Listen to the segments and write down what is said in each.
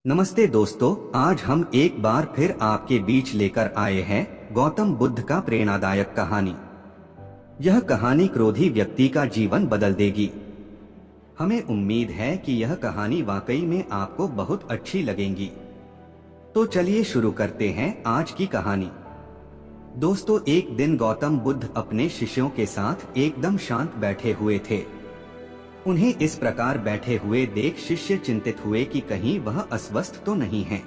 नमस्ते दोस्तों, आज हम एक बार फिर आपके बीच लेकर आए हैं गौतम बुद्ध का प्रेरणादायक कहानी। यह कहानी क्रोधी व्यक्ति का जीवन बदल देगी। हमें उम्मीद है कि यह कहानी वाकई में आपको बहुत अच्छी लगेगी। तो चलिए शुरू करते हैं आज की कहानी। दोस्तों, एक दिन गौतम बुद्ध अपने शिष्यों के साथ एकदम शांत बैठे हुए थे। उन्हें इस प्रकार बैठे हुए देख शिष्य चिंतित हुए कि कहीं वह अस्वस्थ तो नहीं है।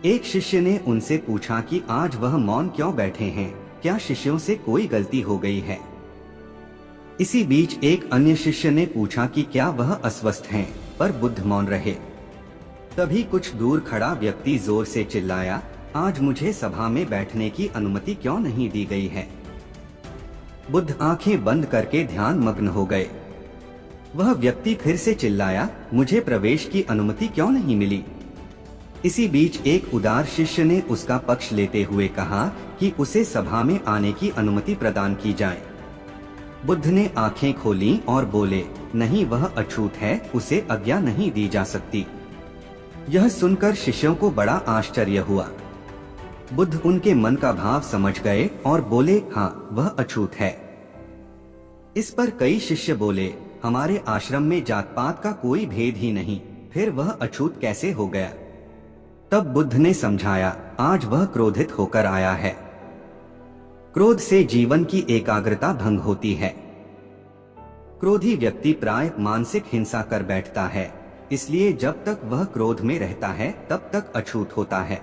एक शिष्य ने उनसे पूछा कि आज वह मौन क्यों बैठे हैं, क्या शिष्यों से कोई गलती हो गई है। इसी बीच एक अन्य शिष्य ने पूछा कि क्या वह अस्वस्थ हैं, पर बुद्ध मौन रहे। तभी कुछ दूर खड़ा व्यक्ति जोर से चिल्लाया, आज मुझे सभा में बैठने की अनुमति क्यों नहीं दी गई है। बुद्ध आंखें बंद करके ध्यान मग्न हो गए। वह व्यक्ति फिर से चिल्लाया, मुझे प्रवेश की अनुमति क्यों नहीं मिली। इसी बीच एक उदार शिष्य ने उसका पक्ष लेते हुए कहा कि उसे सभा में आने की अनुमति प्रदान की जाए। बुद्ध ने आंखें खोलीं और बोले, नहीं, वह अछूत है, उसे आज्ञा नहीं दी जा सकती। यह सुनकर शिष्यों को बड़ा आश्चर्य हुआ। बुद्ध उनके मन का भाव समझ गए और बोले, हाँ, वह अछूत है। इस पर कई शिष्य बोले, हमारे आश्रम में जात पात का कोई भेद ही नहीं, फिर वह अछूत कैसे हो गया। तब बुद्ध ने समझाया, आज वह क्रोधित होकर आया है। क्रोध से जीवन की एकाग्रता भंग होती है। क्रोधी व्यक्ति प्राय मानसिक हिंसा कर बैठता है, इसलिए जब तक वह क्रोध में रहता है तब तक अछूत होता है।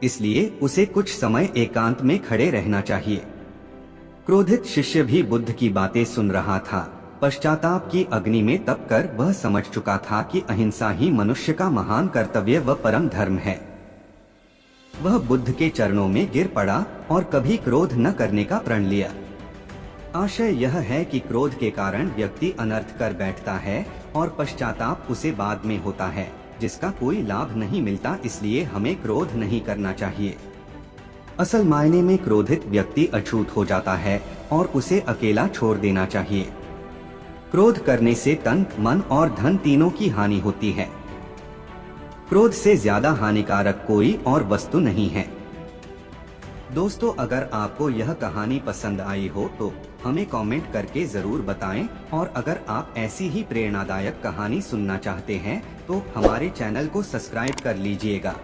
इसलिए उसे कुछ समय एकांत में खड़े रहना चाहिए। क्रोधित शिष्य भी बुद्ध की बातें सुन रहा था। पश्चाताप की अग्नि में तप कर वह समझ चुका था कि अहिंसा ही मनुष्य का महान कर्तव्य व परम धर्म है। वह बुद्ध के चरणों में गिर पड़ा और कभी क्रोध न करने का प्रण लिया। आशय यह है कि क्रोध के कारण व्यक्ति अनर्थ कर बैठता है और पश्चाताप उसे बाद में होता है, जिसका कोई लाभ नहीं मिलता। इसलिए हमें क्रोध नहीं करना चाहिए। असल मायने में क्रोधित व्यक्ति अछूत हो जाता है और उसे अकेला छोड़ देना चाहिए। क्रोध करने से तन, मन और धन तीनों की हानि होती है। क्रोध से ज्यादा हानिकारक कोई और वस्तु नहीं है। दोस्तों, अगर आपको यह कहानी पसंद आई हो तो हमें कमेंट करके जरूर बताएं, और अगर आप ऐसी ही प्रेरणादायक कहानी सुनना चाहते हैं तो हमारे चैनल को सब्सक्राइब कर लीजिएगा।